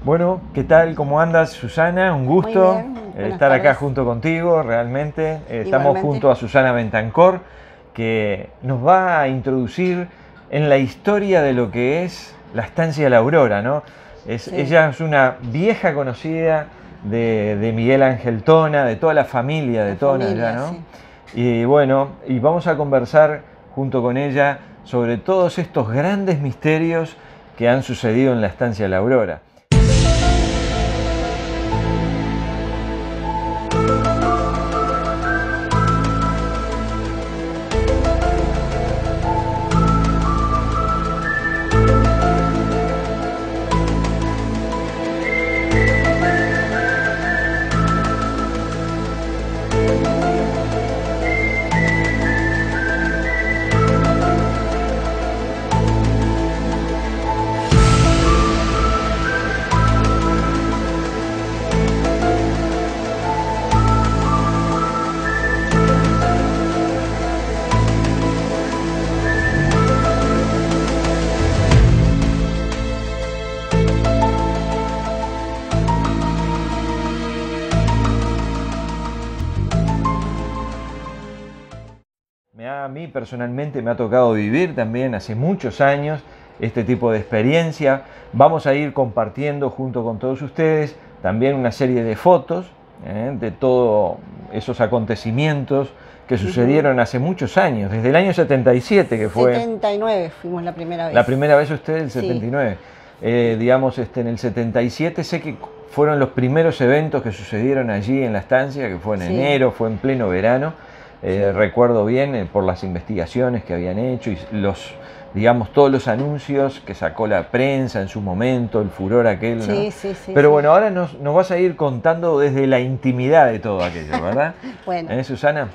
Bueno, ¿qué tal? ¿Cómo andas, Susana? Un gusto estar acá junto contigo, realmente. Estamos junto a Susana Bentancor, que nos va a introducir en la historia de lo que es la estancia La Aurora, ¿no? Ella es una vieja conocida de Miguel Ángel Tona, de toda la familia de Tona, ¿no? Sí. Y bueno, y vamos a conversar junto con ella sobre todos estos grandes misterios que han sucedido en la estancia La Aurora. A mí personalmente me ha tocado vivir también hace muchos años este tipo de experiencia. Vamos a ir compartiendo junto con todos ustedes también una serie de fotos de todos esos acontecimientos que sucedieron hace muchos años, desde el año 77 que fue... 79 fuimos la primera vez. La primera vez ustedes, el 79. Sí. Digamos, en el 77 sé que fueron los primeros eventos que sucedieron allí en la estancia, que fue en enero, fue en pleno verano. Recuerdo bien por las investigaciones que habían hecho y digamos, todos los anuncios que sacó la prensa en su momento, el furor aquel, ¿no? Sí. Pero bueno, ahora nos vas a ir contando desde la intimidad de todo aquello, ¿verdad? Bueno. Susana.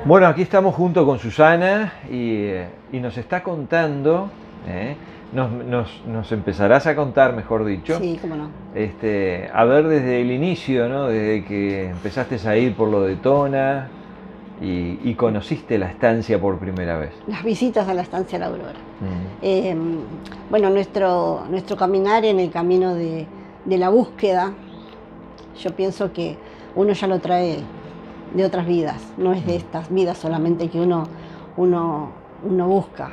Bueno, aquí estamos junto con Susana y nos está contando, nos empezarás a contar, mejor dicho. Sí, cómo no. A ver, desde el inicio, ¿no? Desde que empezaste a ir por lo de Tona. Y conociste la estancia por primera vez. Las visitas a la estancia La Aurora. Bueno, nuestro caminar en el camino de la búsqueda, yo pienso que uno ya lo trae de otras vidas, no es de estas vidas solamente que uno busca.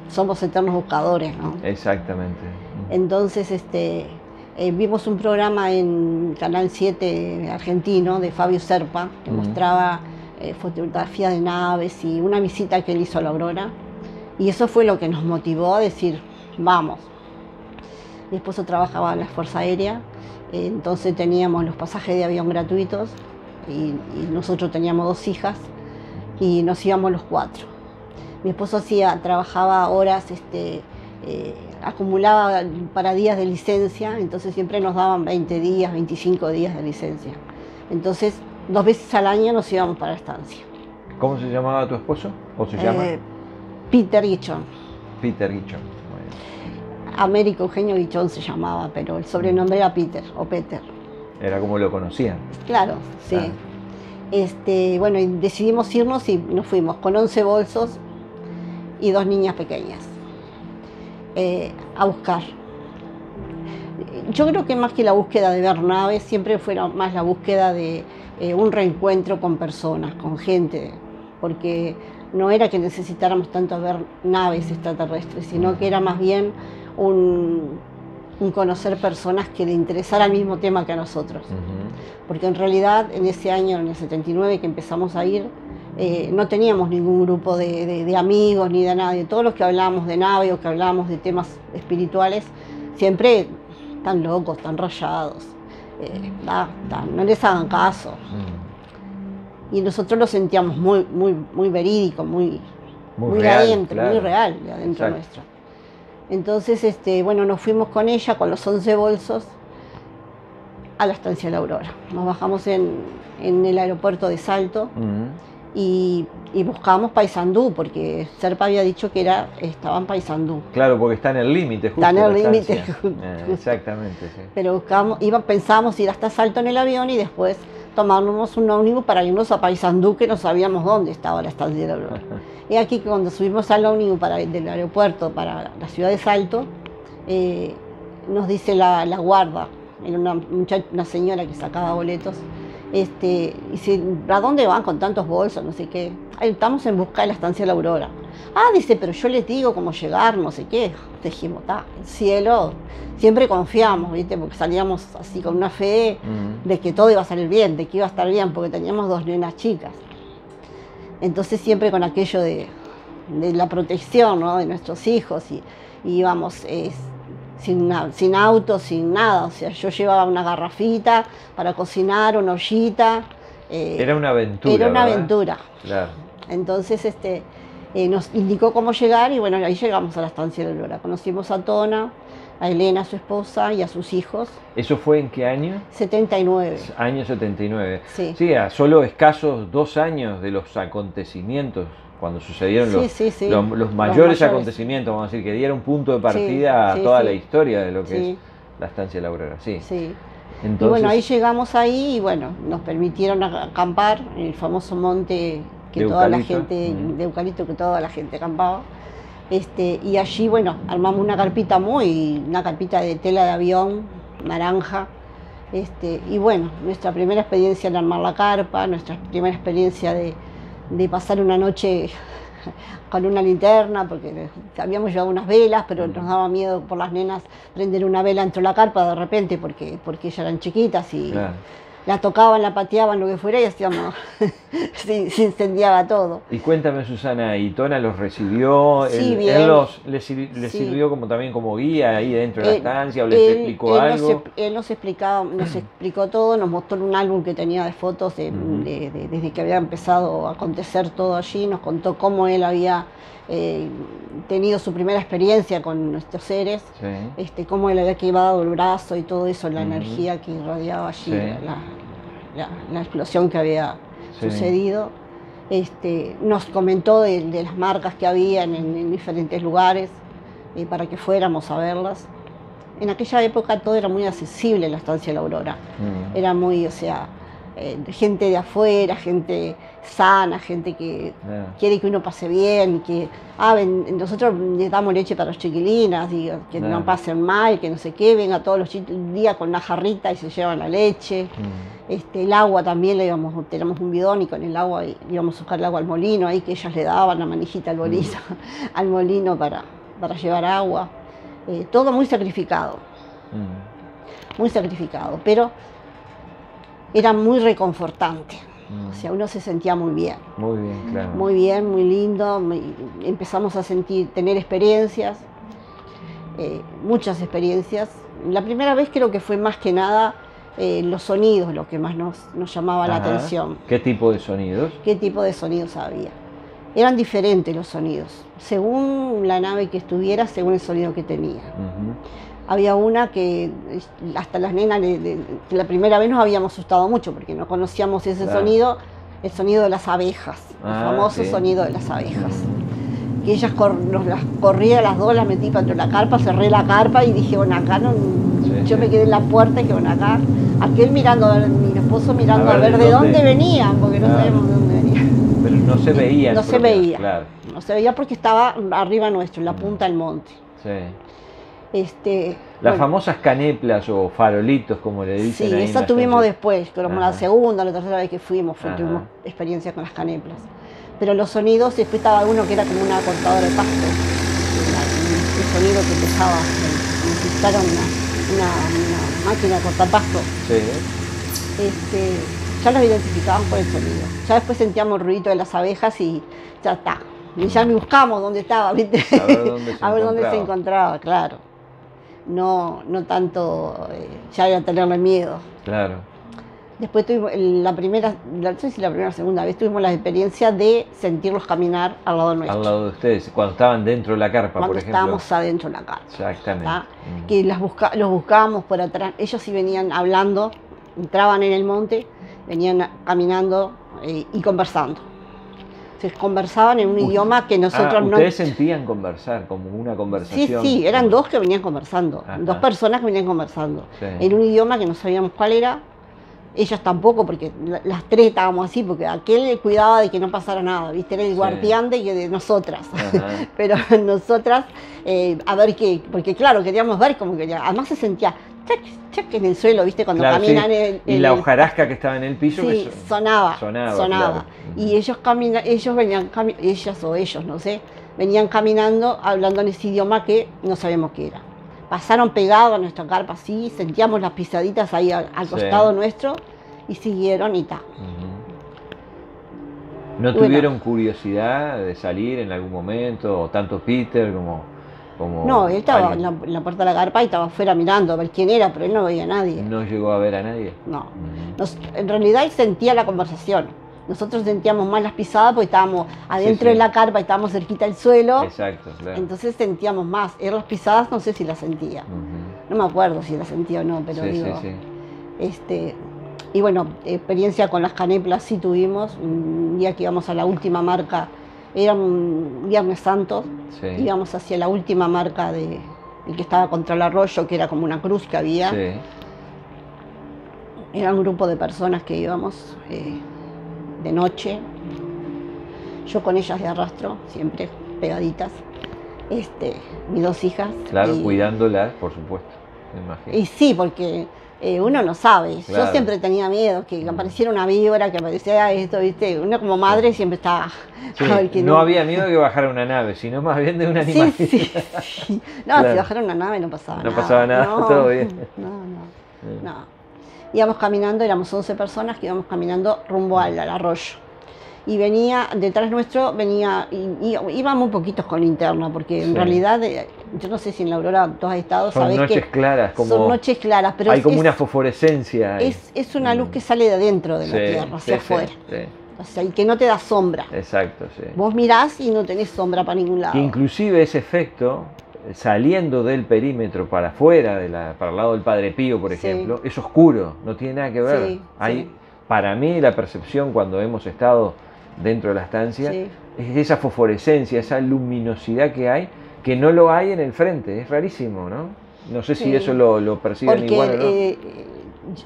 Somos eternos buscadores, ¿no? Exactamente. Entonces, vimos un programa en Canal 7 argentino de Fabio Serpa que mostraba fotografía de naves y una visita que él hizo a La Aurora, y eso fue lo que nos motivó a decir vamos. Mi esposo trabajaba en la Fuerza Aérea, entonces teníamos los pasajes de avión gratuitos y nosotros teníamos 2 hijas y nos íbamos los 4. Mi esposo trabajaba horas, acumulaba para días de licencia, entonces siempre nos daban 20 días, 25 días de licencia. Entonces 2 veces al año nos íbamos para la estancia. ¿Cómo se llamaba tu esposo? ¿O se llama? Peter Guichón. Peter Guichón. Américo Eugenio Guichón se llamaba, pero el sobrenombre era Peter o Peter. Era como lo conocían. Claro, sí. Bueno, y decidimos irnos y nos fuimos con 11 bolsos y 2 niñas pequeñas a buscar. Yo creo que más que la búsqueda de ver naves, siempre fue más la búsqueda de un reencuentro con personas, con gente, porque no era que necesitáramos tanto ver naves extraterrestres, sino que era más bien un conocer personas que le interesara el mismo tema que a nosotros. Porque en realidad en ese año, en el 79 que empezamos a ir, no teníamos ningún grupo de amigos ni de nadie. Todos los que hablábamos de nave o que hablábamos de temas espirituales, siempre tan locos, tan rayados, no les hagan caso. Y nosotros lo sentíamos muy verídico, muy real, adentro, claro. Muy real de adentro nuestro. Entonces, bueno, nos fuimos con ella, con los 11 bolsos, a la estancia La Aurora. Nos bajamos en el aeropuerto de Salto y buscamos Paysandú, porque Serpa había dicho que estaba en Paysandú. Claro, porque está en el límite, justo. Está en el límite. Exactamente, sí. Pero pensábamos ir hasta Salto en el avión y después tomarnos un ómnibus para irnos a Paysandú, que no sabíamos dónde estaba la estancia La Aurora. Y aquí que cuando subimos al ómnibus del aeropuerto para la ciudad de Salto, nos dice la guarda, era una señora que sacaba boletos. Y dice, ¿a dónde van con tantos bolsos? No sé qué. Ahí estamos en busca de la estancia La Aurora. Ah, dice, pero yo les digo cómo llegar, no sé qué. Dijimos, el cielo, siempre confiamos, ¿viste? Porque salíamos así con una fe de que todo iba a salir bien, de que iba a estar bien, porque teníamos 2 nenas chicas. Entonces siempre con aquello de la protección, ¿no?, de nuestros hijos, y íbamos sin auto, sin nada. O sea, yo llevaba una garrafita para cocinar, una ollita. Era una aventura. Era una ¿verdad? aventura. Claro. Entonces nos indicó cómo llegar y bueno, ahí llegamos a la estancia de La Aurora. Conocimos a Tona, a Elena, su esposa, y a sus hijos. ¿Eso fue en qué año? 79. Año 79. Sí. Sí, a solo escasos 2 años de los acontecimientos, cuando sucedieron los mayores acontecimientos, vamos a decir, que dieron punto de partida a toda la historia de lo que es la estancia de La Aurora. Sí. Entonces, y bueno, ahí llegamos ahí y bueno, nos permitieron acampar en el famoso monte que toda la gente, de eucalipto, que toda la gente acampaba. Y allí, bueno, armamos una carpita de tela de avión, naranja. Y bueno, nuestra primera experiencia en armar la carpa, nuestra primera experiencia de pasar una noche con una linterna, porque habíamos llevado unas velas, pero nos daba miedo por las nenas prender una vela dentro de la carpa de repente, porque ellas eran chiquitas y la tocaban, la pateaban, lo que fuera, y hacíamos, se incendiaba todo. Y cuéntame, Susana, ¿y Tona los recibió? Sí, bien. ¿Les sirvió también como guía ahí dentro de la estancia o les explicó algo? Él nos explicó todo, nos mostró un álbum que tenía de fotos desde que había empezado a acontecer todo allí, nos contó cómo él había tenido su primera experiencia con nuestros seres, cómo él había quemado el brazo y todo eso, la energía que irradiaba allí, la explosión que había sucedido. Nos comentó de las marcas que había en diferentes lugares para que fuéramos a verlas. En aquella época todo era muy accesible en la estancia de La Aurora. Era muy, o sea, gente de afuera, gente sana, gente que quiere que uno pase bien, que nosotros les damos leche para las chiquilinas, que no pasen mal, que no sé qué, venga todos los días con una jarrita y se llevan la leche. El agua también, teníamos un bidón y con el agua íbamos a buscar el agua al molino, ahí que ellas le daban la manijita al molino, al molino para llevar agua. Todo muy sacrificado, pero era muy reconfortante. O sea, uno se sentía muy bien. Muy bien, claro. Muy bien, muy lindo. Empezamos a tener experiencias, muchas experiencias. La primera vez creo que fue más que nada los sonidos lo que más nos llamaba la atención. ¿Qué tipo de sonidos? ¿Qué tipo de sonidos había? Eran diferentes los sonidos, según la nave que estuviera, según el sonido que tenía. Había una que hasta las nenas, la primera vez nos habíamos asustado mucho porque no conocíamos ese sonido, el sonido de las abejas, el famoso sonido de las abejas. Que ellas nos las corría a las 2, las metí dentro de la carpa, cerré la carpa y dije, bueno, acá no, yo me quedé en la puerta y que bueno, acá, aquel mirando, mi esposo mirando a ver de dónde venían, porque no sabemos de dónde venían. Pero no se veía. No se veía porque estaba arriba nuestro, en la punta del monte. Las famosas caneplas o farolitos, como le dicen. Sí, esa tuvimos después, como la segunda, la tercera vez que fuimos, tuvimos experiencia con las caneplas. Pero los sonidos, después estaba uno que era como una cortadora de pasto, un sonido que empezaba, como si fuera una máquina de cortar pasto. Ya los identificaban por el sonido. Ya después sentíamos el ruido de las abejas y ya está. Y ya me buscamos dónde estaba, ¿viste? A ver dónde se encontraba, claro. No tanto ya iba a tenerle miedo. Claro. Después tuvimos no sé si la primera o segunda vez, tuvimos la experiencia de sentirlos caminar al lado nuestro. Al lado de ustedes, cuando estaban dentro de la carpa, por ejemplo. Cuando estábamos adentro de la carpa. Exactamente. Que los buscábamos por atrás. Ellos sí venían hablando, entraban en el monte, venían caminando y conversando. Se conversaban en un idioma que nosotros no... ¿Ustedes sentían conversar, como una conversación? Sí, eran dos que venían conversando, dos personas que venían conversando, en un idioma que no sabíamos cuál era, ellas tampoco, porque las tres estábamos así, porque aquel cuidaba de que no pasara nada, ¿viste? Era el guardián de nosotras, pero nosotras, a ver qué, porque claro, queríamos ver cómo quería, además se sentía chac, chac en el suelo, ¿viste? Cuando claro, caminan. Sí. Y la hojarasca que estaba en el piso. Sí, sonaba. Claro. Y ellos venían, ellas o ellos, no sé, venían caminando hablando en ese idioma que no sabemos qué era. Pasaron pegados a nuestra carpa así, sentíamos las pisaditas ahí al costado nuestro y siguieron y ta. ¿No tuvieron curiosidad de salir en algún momento, o tanto Peter como no, él estaba en la puerta de la carpa y estaba afuera mirando a ver quién era, pero él no veía a nadie. ¿No llegó a ver a nadie? No. En realidad él sentía la conversación. Nosotros sentíamos más las pisadas porque estábamos adentro de la carpa y estábamos cerquita del suelo. Exacto, claro. Entonces sentíamos más. Él las pisadas no sé si las sentía. No me acuerdo si las sentía o no, pero digo... Y bueno, experiencia con las caneplas sí tuvimos. Un día que íbamos a la última marca, era un Viernes Santo, íbamos hacia la última marca de que estaba contra el arroyo, que era como una cruz que había. Era un grupo de personas que íbamos de noche, yo con ellas de arrastro, siempre pegaditas, mis 2 hijas. Claro, cuidándolas, por supuesto, me imagino. Y sí, porque uno no sabe. Claro. Yo siempre tenía miedo que apareciera una víbora, que apareciera esto, ¿viste? Uno como madre siempre estaba... Sí, no había miedo de que bajara una nave, sino más bien de un animal. Sí. No, claro. Si bajara una nave no pasaba nada. No pasaba nada, todo bien. No. Íbamos caminando, éramos 11 personas que íbamos caminando rumbo al arroyo. Y venía, detrás nuestro, íbamos un poquitos con linterna, porque en realidad, yo no sé si en la Aurora tú has estado, sabes que... Son noches claras, son noches claras, pero hay como una fosforescencia. Es una luz que sale de adentro de la tierra, hacia afuera. O sea, y que no te da sombra. Exacto, Vos mirás y no tenés sombra para ningún lado. Que inclusive ese efecto, saliendo del perímetro para afuera, para el lado del Padre Pío, por ejemplo, es oscuro, no tiene nada que ver. Para mí la percepción cuando hemos estado dentro de la estancia es esa fosforescencia, esa luminosidad que hay, que no lo hay en el frente, es rarísimo, ¿no? No sé si eso lo perciben igual o no.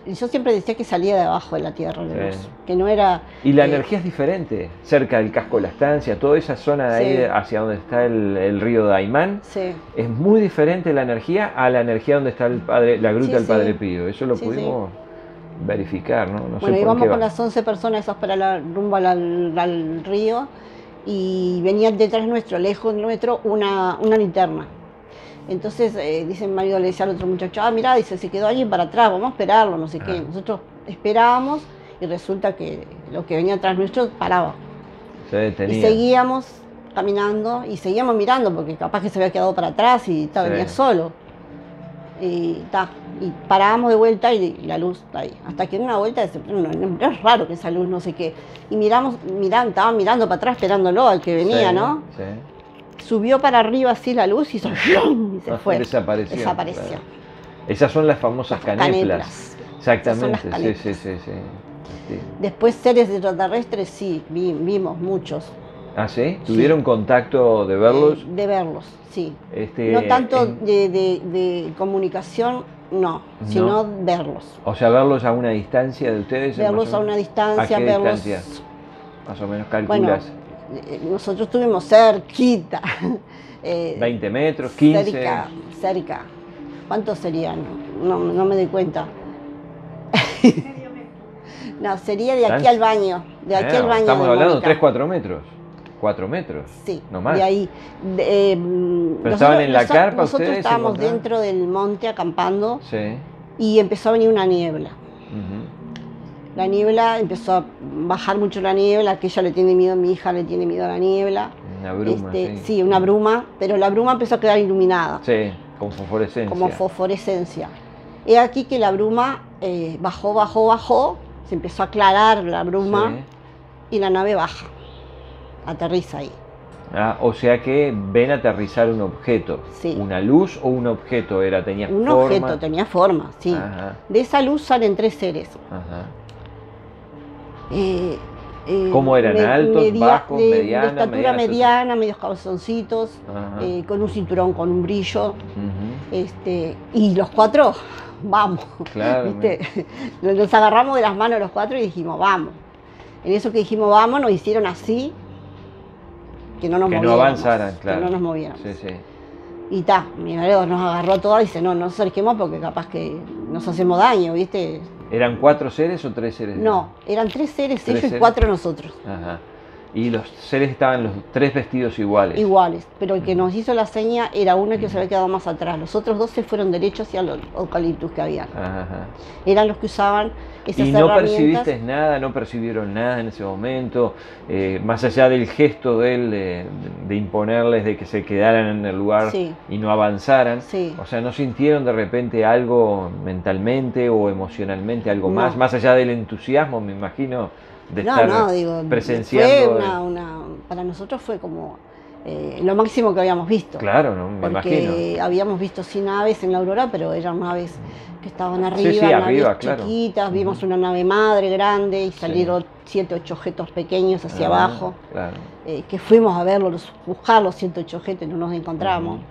Yo siempre decía que salía de abajo de la tierra, que no era... Y la energía es diferente, cerca del casco de la estancia, toda esa zona de ahí hacia donde está el río Daimán, es muy diferente la energía a la energía donde está la gruta del Padre Pío, eso lo pudimos verificar, ¿no? Bueno, íbamos con las 11 personas esas para rumbo al río y venía detrás nuestro, lejos nuestro, una linterna. Entonces, dice el marido, le decía al otro muchacho, mirá, dice, se quedó alguien para atrás, vamos a esperarlo, no sé qué. Nosotros esperábamos y resulta que lo que venía atrás nuestro paraba. Se detenía. Y seguíamos caminando y seguíamos mirando, porque capaz que se había quedado para atrás y venía solo. Y parábamos de vuelta y la luz está ahí. Hasta que en una vuelta, no es raro que esa luz no sé qué. Y estaban mirando para atrás esperándolo al que venía, ¿no? Subió para arriba así la luz y se fue. Desapareció. Claro. Esas son las famosas caneplas. Exactamente, sí. Después seres extraterrestres sí, vimos muchos. ¿Ah, sí? ¿Tuvieron contacto de verlos? De verlos, sí. No tanto de comunicación, no, sino verlos. O sea, verlos a una distancia de ustedes. Verlos a una distancia, ¿A qué distancia? Más o menos calculas. Bueno, nosotros estuvimos cerquita. 20 metros, 15. Cerca. ¿Cuántos serían? No me doy cuenta. No, sería de aquí al baño. De aquí al baño. Estamos hablando de 3-4 metros. 4 metros. Sí, no más. De ahí. ¿Pero estaban en la carpa ustedes? Nosotros estábamos dentro del monte acampando. Sí. Y empezó a venir una niebla. La niebla, empezó a bajar mucho la niebla, que ella le tiene miedo, mi hija le tiene miedo a la niebla. Una bruma, sí, una bruma, pero la bruma empezó a quedar iluminada. Sí, con fosforescencia. Como fosforescencia. He aquí que la bruma bajó, se empezó a aclarar la bruma y la nave baja, aterriza ahí. O sea que ven aterrizar un objeto. Sí. ¿Una luz o un objeto era? ¿Tenía un forma? Un objeto, tenía forma, sí. De esa luz salen 3 seres. ¿Cómo eran? ¿Altos, bajos, medianos? De estatura mediana, medios cabezoncitos, con un cinturón con un brillo. Y los 4, vamos. Claro. Nos agarramos de las manos los 4 y dijimos, vamos. En eso que dijimos, vamos, nos hicieron así, que no nos movíamos. Que no avanzaran, claro. Que no nos movíamos. Sí. Y mi marido nos agarró todas y dice, no nos acerquemos porque capaz que nos hacemos daño, ¿viste? ¿Eran 4 seres o 3 seres? No, eran 3 seres ellos y 4 nosotros. Ajá. Y los seres estaban los 3 vestidos iguales. Iguales, pero el que nos hizo la seña era uno que se había quedado más atrás. Los otros 2 se fueron derechos hacia los eucaliptus que había. Ajá. Eran los que usaban esas ¿Y herramientas. no percibiste nada, no percibieron nada en ese momento? Más allá del gesto de él de imponerles de que se quedaran en el lugar y no avanzaran. Sí. O sea, ¿no sintieron de repente algo mentalmente o emocionalmente, algo más? Más allá del entusiasmo, me imagino, de estar presenciando. Para nosotros fue como lo máximo que habíamos visto. Claro, no, me imagino. Porque habíamos visto sí naves en la aurora, pero eran naves que estaban arriba, sí, naves arriba, claro. chiquitas. Vimos una nave madre grande y salieron 7, 8 objetos pequeños hacia abajo. Claro. Que fuimos a verlos, buscar los 7, 8 objetos y no nos encontramos.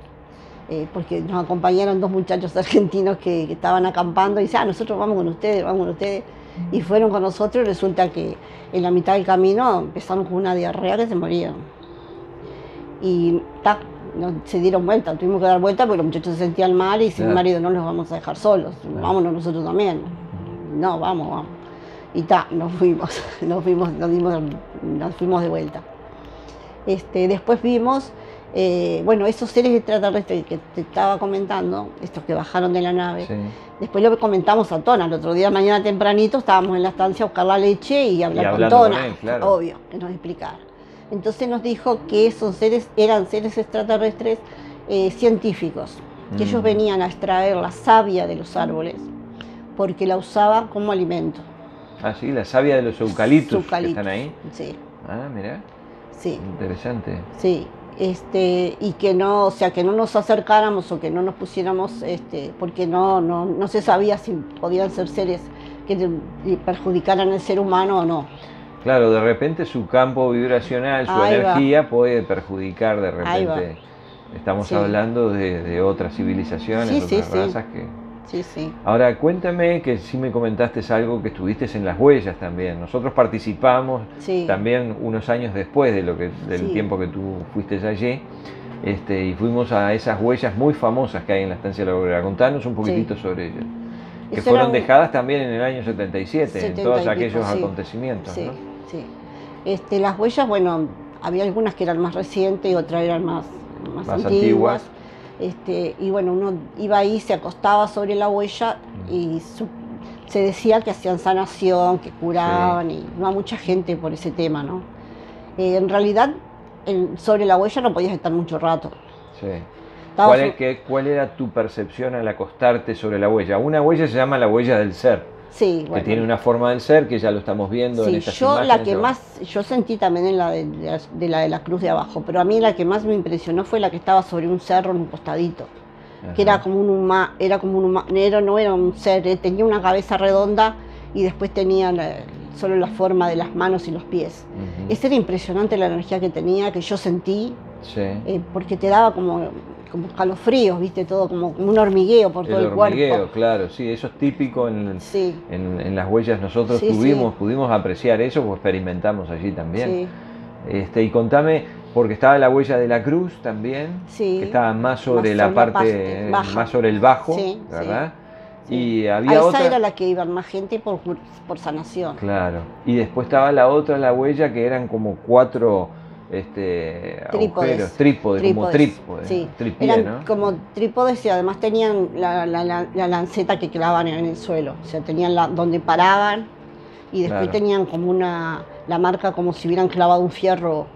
Porque nos acompañaron 2 muchachos argentinos que estaban acampando y dicen, nosotros vamos con ustedes, vamos con ustedes. Y fueron con nosotros y resulta que en la mitad del camino empezaron con una diarrea que se morían. Y se dieron vuelta, tuvimos que dar vuelta porque los muchachos se sentían mal y dice mi marido, no los vamos a dejar solos, vámonos nosotros también. No, vamos. Y nos fuimos de vuelta. Después vimos, esos seres extraterrestres que te estaba comentando, estos que bajaron de la nave. Después lo comentamos a Tona, el otro día, mañana tempranito, estábamos en la estancia a buscar la leche y hablar con Tona, con él, claro. Obvio, que nos explicara. Entonces nos dijo que esos eran seres extraterrestres científicos, que ellos venían a extraer la savia de los árboles, porque la usaban como alimento. Ah, sí, la savia de los eucaliptus que están ahí. Sí. Ah, mirá. Sí. Interesante. Sí. Y que no nos acercáramos o que no nos pusiéramos, porque no se sabía si podían ser seres que perjudicaran al ser humano o no. Claro, de repente su campo vibracional, su energía puede perjudicar de repente. Estamos hablando de otras civilizaciones, otras razas que... Sí. Ahora, cuéntame que sí me comentaste algo que estuviste en las huellas también. Nosotros participamos también unos años después del tiempo que tú fuiste allí, y fuimos a esas huellas muy famosas que hay en la estancia de la Aurora. Contanos un poquitito sobre ellas. Que fueron dejadas también en el año 77, en todos aquellos acontecimientos. Sí, ¿no? sí. Las huellas, había algunas que eran más recientes y otras eran más antiguas. Y uno iba ahí, se acostaba sobre la huella y se decía que hacían sanación, que curaban, y no a mucha gente por ese tema, ¿no? En realidad, sobre la huella no podías estar mucho rato. Sí. ¿Cuál era tu percepción al acostarte sobre la huella? Una huella se llama la huella del ser. Sí, que tiene una forma del ser, que ya lo estamos viendo en estas imágenes. Yo sentí también en la de la cruz de abajo, pero a mí la que más me impresionó fue la que estaba sobre un cerro en un costadito. Ajá. Que era como un humano, no era un ser, tenía una cabeza redonda y después tenía solo la forma de las manos y los pies. Esa era impresionante la energía que tenía, que yo sentí, porque te daba como escalofríos, viste, todo como un hormigueo por todo el cuerpo. El hormigueo, claro, sí, eso es típico en las huellas. Nosotros pudimos apreciar eso, pues experimentamos allí también. Y contame, porque estaba la huella de la cruz también, que estaba más sobre la parte, más sobre el bajo, ¿verdad? Sí. Y había otra... Esa era la que iban más gente por sanación. Claro, y después estaba la otra, la huella, que eran como 4... trípodes, como trípodes, tripié, eran ¿no? como trípodes y además tenían la lanceta que clavaban en el suelo, o sea, tenían donde paraban y después tenían como la marca como si hubieran clavado un fierro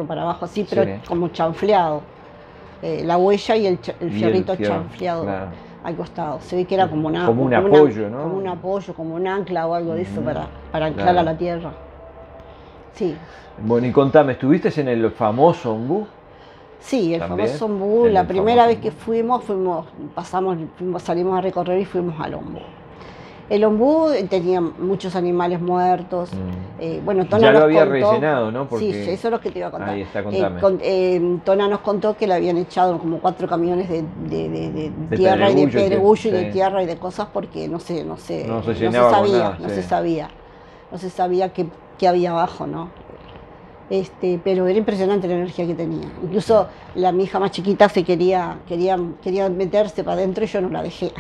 para abajo así, pero como chanfleado, la huella y el fierrito chanfleado al costado. Se ve que era como un apoyo, ¿no? Como un apoyo, como un ancla o algo de eso para anclar a la tierra. Sí. Bueno, y contame, ¿estuviste en el famoso Ombú? Sí, el famoso Ombú. La primera vez que salimos a recorrer y fuimos al Ombú. El Ombú tenía muchos animales muertos. Tona ya lo había rellenado, ¿no? Porque... Sí, eso es lo que te iba a contar. Ahí está, contame. Tona nos contó que le habían echado como 4 camiones de tierra y de pedregullo y de tierra y de cosas porque no se sabía qué había abajo, ¿no? pero era impresionante la energía que tenía. Incluso mi hija más chiquita quería meterse para adentro y yo no la dejé.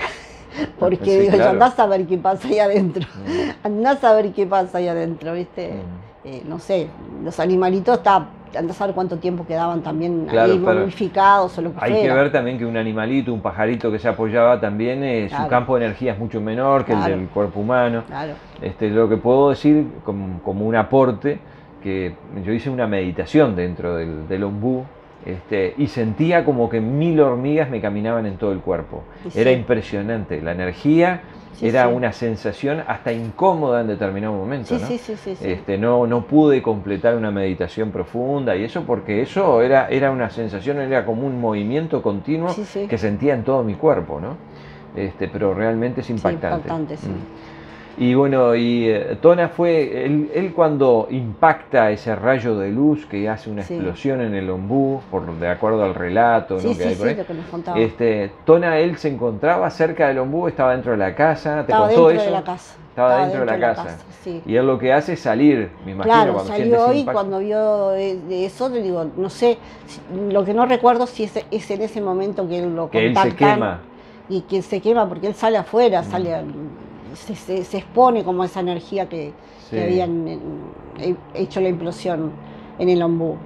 Porque sí, digo, claro. andás a ver qué pasa ahí adentro. Andás a ver qué pasa ahí adentro, ¿viste? No sé, los animalitos andás a ver cuánto tiempo quedaban también claro, ahí momificados o lo que hay fuera. que ver también que un animalito, un pajarito que se apoyaba también, Claro. su campo de energía es mucho menor que Claro. el del cuerpo humano. Claro. Lo que puedo decir como un aporte, que yo hice una meditación dentro del ombú, y sentía como que 1000 hormigas me caminaban en todo el cuerpo. Sí. Era impresionante, la energía era una sensación hasta incómoda en determinado momento. Sí, ¿no? Sí. No pude completar una meditación profunda y eso porque eso era una sensación, era como un movimiento continuo que sentía en todo mi cuerpo, ¿no? Pero realmente es impactante. Sí. Y bueno, Tona fue, él cuando impacta ese rayo de luz que hace una explosión en el ombú, de acuerdo al relato, ¿no? que hay por ahí, lo que nos contaba. Tona, él se encontraba cerca del ombú, estaba dentro de la casa, ¿te estaba contó dentro eso? De la casa. Estaba dentro de la casa. Sí. Y él lo que hace es salir, me imagino, claro, cuando salió hoy, impacto. cuando vio eso, le digo, no sé, lo que no recuerdo si es en ese momento que él lo contactan. Que él se quema. Y que se quema porque él sale afuera, se expone como esa energía que habían hecho la implosión en el ombú.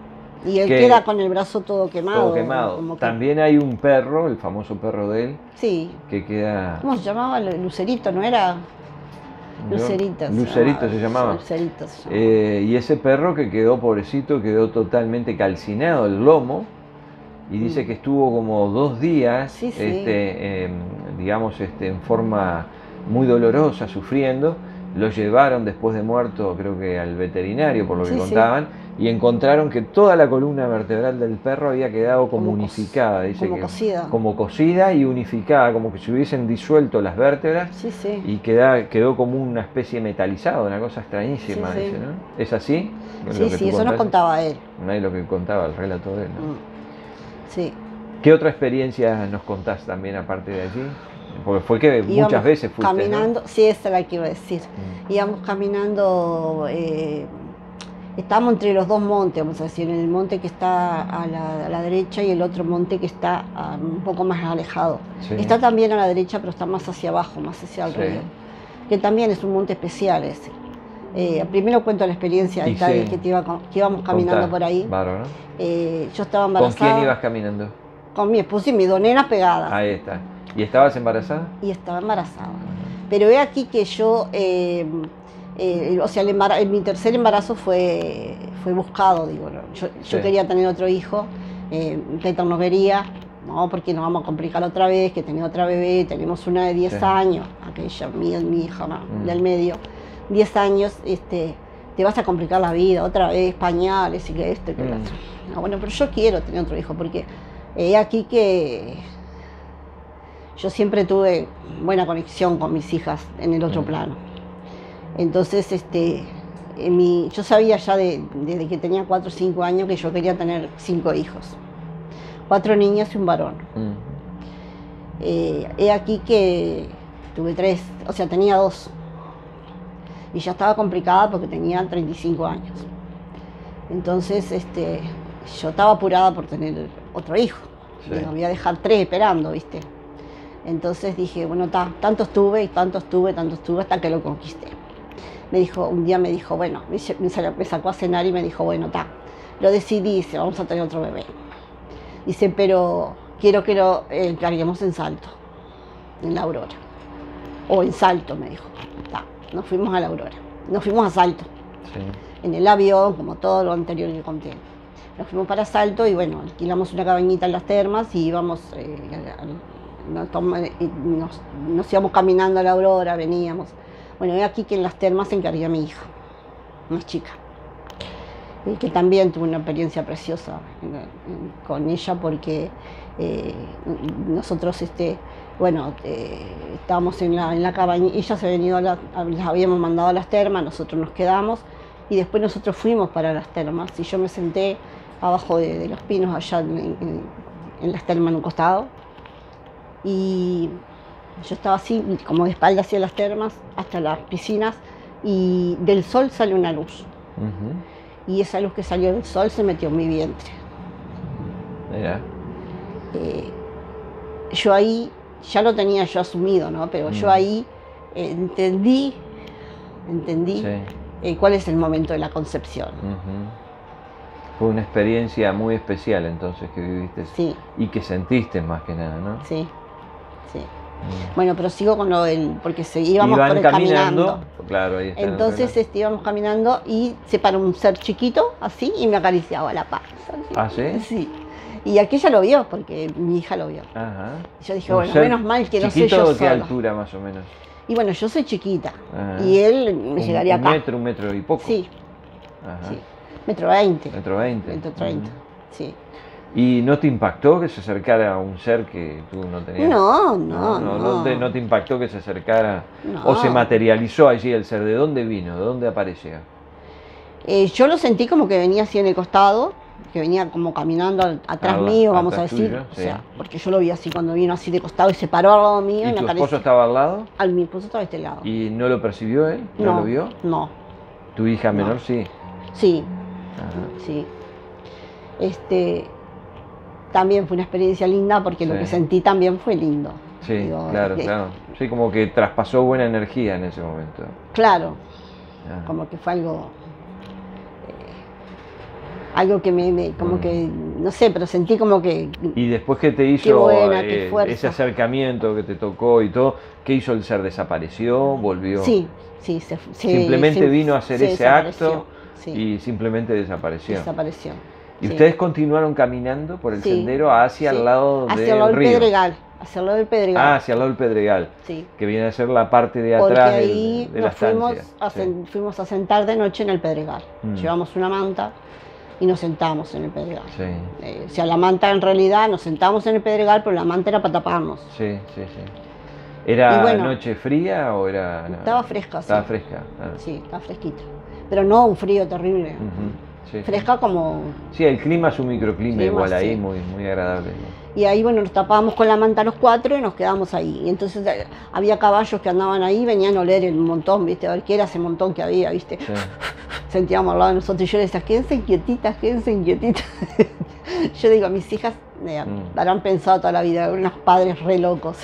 Y él queda con el brazo todo quemado. Todo quemado. También hay un perro, el famoso perro de él, que queda... ¿Cómo se llamaba? Lucerito, ¿no era? Lucerito se llamaba. Lucerito. Y ese perro que quedó, pobrecito, quedó totalmente calcinado el lomo. Y dice que estuvo como 2 días, digamos, en forma muy dolorosa, sufriendo. Lo llevaron después de muerto, creo que al veterinario, por lo que contaban, y encontraron que toda la columna vertebral del perro había quedado como unificada. Dice como cosida. Como cosida y unificada, como que se hubiesen disuelto las vértebras y quedó como una especie metalizado, una cosa extrañísima, dice, ¿no? ¿Es así? Sí, eso nos contaba él. No es lo que contaba el relato de él, ¿no? Sí. ¿Qué otra experiencia nos contás también aparte de allí? Porque fue que muchas veces fuiste, caminando, ¿no? Sí, esa es la que iba a decir. Íbamos caminando, estábamos entre los 2 montes, vamos a decir, en el monte que está a la derecha y el otro monte que está un poco más alejado. Sí. Está también a la derecha, pero está más hacia abajo, más hacia el río, que también es un monte especial ese. Primero cuento la experiencia que íbamos caminando por ahí. Bárbaro. Yo estaba embarazada. ¿Con quién ibas caminando? Con mi esposo y mis 2 nenas pegadas. Ahí está. ¿Y estabas embarazada? Y estaba embarazada. Pero he aquí que yo, o sea, mi tercer embarazo fue buscado, digo, ¿no? Yo quería tener otro hijo, Peter no quería, no, porque nos vamos a complicar otra vez, que tenía otra bebé, tenemos una de 10 años, aquella, mi hija del medio, 10 años, te vas a complicar la vida, otra vez, pañales y que esto y que lo otro. No, bueno, pero yo quiero tener otro hijo, porque he aquí que yo siempre tuve buena conexión con mis hijas en el otro plano. Entonces, yo sabía ya desde que tenía 4 o 5 años que yo quería tener 5 hijos. 4 niñas y un varón. He aquí que tuve 3, o sea, tenía 2. Y ya estaba complicada porque tenía 35 años. Entonces, yo estaba apurada por tener otro hijo. Digo, voy a dejar 3 esperando, ¿viste? Entonces dije, bueno, tantos tuve hasta que lo conquisté. Un día me dijo, bueno, me sacó a cenar y me dijo, bueno, lo decidí, dice, vamos a tener otro bebé. Dice, pero quiero que lo carguemos en Salto, en la Aurora. O en Salto, me dijo. Nos fuimos a la Aurora, nos fuimos a Salto. En el avión, como todo lo anterior que conté. Nos fuimos para Salto y bueno, alquilamos una cabañita en las termas y íbamos... nos íbamos caminando a la Aurora, veníamos. Bueno, es aquí que en las termas se encargué a mi hija, más chica, y que también tuve una experiencia preciosa con ella porque nosotros, estábamos en la cabaña, ella se había las habíamos mandado a las termas, nosotros nos quedamos y después nosotros fuimos para las termas y yo me senté abajo de los pinos allá en las termas en un costado. Y yo estaba así, como de espalda hacia las termas, hasta las piscinas, y del sol sale una luz. y esa luz que salió del sol se metió en mi vientre. Mira. Yo ahí, ya lo tenía yo asumido, ¿no? Pero yo ahí entendí sí. Cuál es el momento de la concepción. Fue una experiencia muy especial entonces que viviste. Sí. Y que sentiste más que nada, ¿no? Sí, sí. Bueno, pero sigo con lo del, porque íbamos por el caminando. Claro, ahí está. Entonces íbamos caminando y se paró un ser chiquito así y me acariciaba la panza. ¿Ah, sí? Sí. Y aquella lo vio, porque mi hija lo vio. Ajá. Yo dije, bueno, menos mal que no soy yo sola. ¿Qué altura más o menos? Y bueno, yo soy chiquita. Ajá. Y él me llegaría acá. Un metro y poco. Sí. Ajá. Sí. Metro 20. Metro 20. Metro 30, sí. ¿Y no te impactó que se acercara a un ser que tú no tenías? No te impactó que se acercara o se materializó allí el ser. ¿De dónde vino? ¿De dónde apareció? Yo lo sentí como que venía así en el costado, que venía como caminando atrás mío, vamos a decir. Tuyo, o sea, porque yo lo vi así cuando vino así de costado y se paró al lado mío. ¿Y tu esposo estaba al lado? Mi esposo estaba a este lado. ¿Y no lo percibió él? ¿No lo vio? No. ¿Tu hija menor sí? Sí. Ajá. Sí. También fue una experiencia linda porque lo que sentí también fue lindo. Sí, digo, claro. Sí, como que traspasó buena energía en ese momento. Claro, como que fue algo que como que, no sé, pero sentí como que... Y después que te hizo ese acercamiento que te tocó y todo, ¿qué hizo el ser? ¿Desapareció? ¿Volvió? Sí, simplemente vino a hacer ese acto y simplemente desapareció. ¿Y ustedes continuaron caminando por el sendero hacia el lado del río? Hacia el lado del Pedregal. Ah, hacia el lado del Pedregal. Sí. Que viene a ser la parte de atrás de la estancia. Fuimos a sentar de noche en el Pedregal. Llevamos una manta y nos sentamos en el Pedregal. Sí. O sea, la manta en realidad, nos sentamos en el Pedregal, pero la manta era para taparnos. Sí. ¿Era noche fría o era...? Estaba fresca, sí. Estaba fresca. Sí, estaba fresquita. Pero no un frío terrible. Fresca como... Sí, el clima es un microclima igual ahí, muy agradable. Y ahí, bueno, nos tapábamos con la manta los cuatro y nos quedamos ahí. Y entonces había caballos que andaban ahí, venían a oler el montón, ¿viste? A ver qué era ese montón que había, ¿viste? Sí. Sentíamos al lado de nosotros y yo les decía, quédense inquietitas. Yo digo, mis hijas habrán pensado toda la vida, unos padres re locos.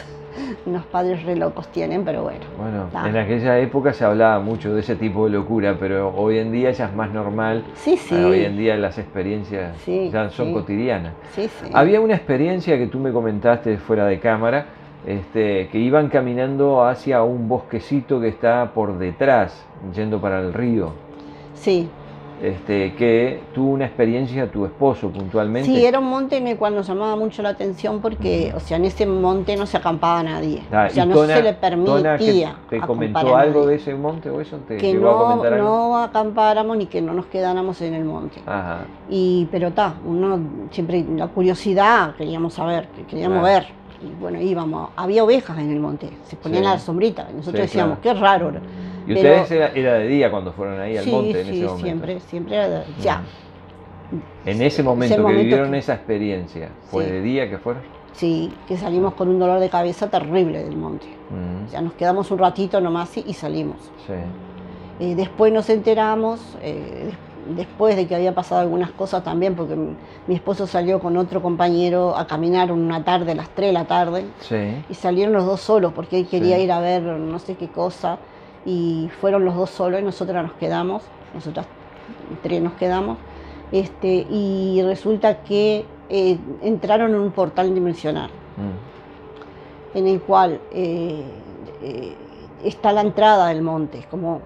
Unos padres re locos tienen, pero bueno. Bueno, en aquella época se hablaba mucho de ese tipo de locura, pero hoy en día ya es más normal. Sí. Hoy en día las experiencias ya son cotidianas. Sí. Había una experiencia que tú me comentaste fuera de cámara, que iban caminando hacia un bosquecito que está por detrás, yendo para el río. Sí. Que tuvo una experiencia tu esposo puntualmente. Sí, era un monte en el cual nos llamaba mucho la atención porque, o sea, en ese monte no se acampaba nadie. O sea, no se le permitía. ¿Te comentó algo de ese monte o eso? ¿Te llegó a comentar algo? No acampáramos ni que no nos quedáramos en el monte. Ajá. Pero uno siempre, la curiosidad, queríamos saber, queríamos ver. Y bueno, íbamos, había ovejas en el monte, se ponían a la sombrita. Y nosotros decíamos, qué raro. ¿Y ustedes era de día cuando fueron ahí al monte en ese momento? Siempre era de día. En ese momento que vivieron esa experiencia, ¿fue de día que fueron? Sí, que salimos con un dolor de cabeza terrible del monte. O sea, nos quedamos un ratito nomás y salimos. Sí. Después nos enteramos, después de que había pasado algunas cosas también, porque mi esposo salió con otro compañero a caminar una tarde, a las 3 de la tarde, y salieron los dos solos, porque él quería ir a ver no sé qué cosa, y fueron los dos solos y nosotras tres nos quedamos, y resulta que entraron en un portal dimensional, en el cual está la entrada del monte, como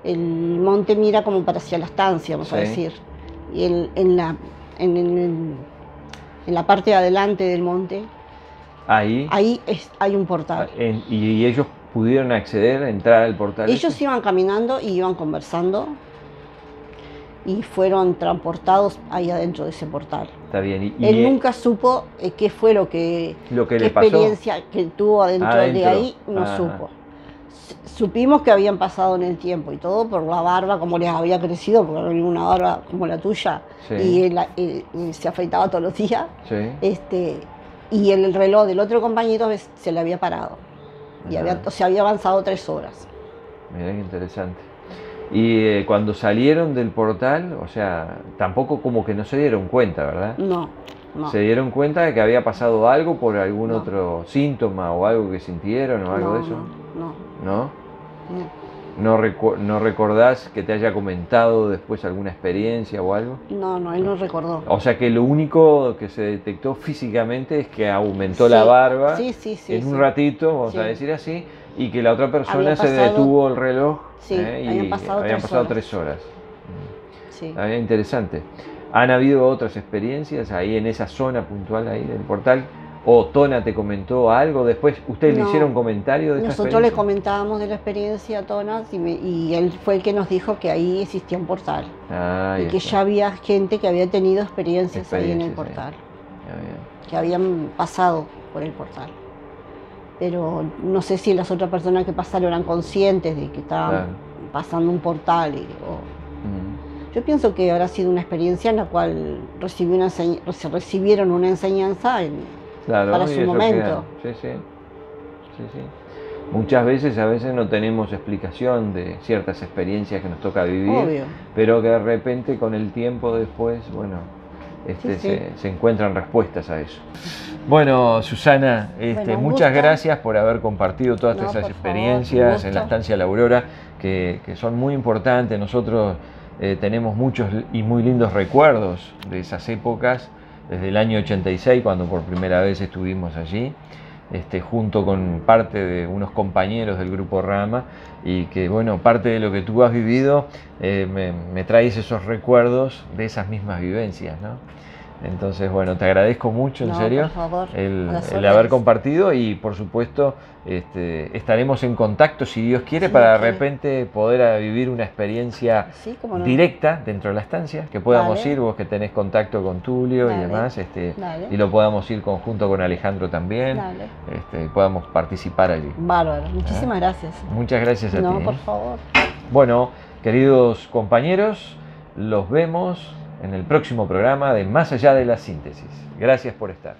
el monte mira como para hacia la estancia, vamos a decir, y en la parte de adelante del monte, hay un portal. ¿Y ellos pudieron acceder, entrar al portal? Ellos iban caminando y iban conversando y fueron transportados ahí adentro de ese portal. Está bien. Él nunca supo qué fue lo que le experiencia pasó? Que tuvo adentro de ahí, no supo. Supimos que habían pasado en el tiempo y todo por la barba, como les había crecido, porque no había una barba como la tuya, y él se afeitaba todos los días, y el reloj del otro compañero se le había parado, y había avanzado 3 horas. Mirá qué interesante. Y cuando salieron del portal, o sea, tampoco como que no se dieron cuenta, ¿verdad? No, no. ¿Se dieron cuenta de que había pasado algo por algún otro síntoma o algo que sintieron o algo de eso? No. ¿No recordás que te haya comentado después alguna experiencia o algo? No, él no recordó. O sea que lo único que se detectó físicamente es que aumentó la barba en un ratito, vamos a decir así, y que la otra persona se detuvo el reloj y habían pasado 3 horas. Sí. Interesante. ¿Han habido otras experiencias ahí en esa zona puntual ahí del portal? ¿O Tona te comentó algo? Después, ¿ustedes le hicieron comentario de esta experiencia? Nosotros le comentábamos de la experiencia a Tona y él fue el que nos dijo que ahí existía un portal. Y que ya había gente que había tenido experiencias ahí en el portal. Que habían pasado por el portal. Pero no sé si las otras personas que pasaron eran conscientes de que estaban pasando un portal. Yo pienso que habrá sido una experiencia en la cual recibieron una enseñanza para su momento. Sí. Muchas veces, a veces no tenemos explicación de ciertas experiencias que nos toca vivir, pero que de repente con el tiempo después, bueno, se encuentran respuestas a eso. Bueno, Susana, muchas gracias por haber compartido todas esas experiencias en la estancia La Aurora, que son muy importantes. Nosotros tenemos muchos y muy lindos recuerdos de esas épocas, desde el año 86, cuando por primera vez estuvimos allí, junto con parte de unos compañeros del Grupo Rama, y que, bueno, parte de lo que tú has vivido me traes esos recuerdos de esas mismas vivencias, ¿no? Entonces, bueno, te agradezco mucho, en serio, por favor, el haber compartido, y por supuesto estaremos en contacto, si Dios quiere, para de repente poder vivir una experiencia directa dentro de la estancia, que podamos ir, vos que tenés contacto con Tulio y demás, y lo podamos ir conjunto con Alejandro también, y podamos participar allí. Bárbaro, muchísimas gracias. Muchas gracias a ti. No, por favor. Bueno, queridos compañeros, los vemos en el próximo programa de Más allá de la síntesis. Gracias por estar.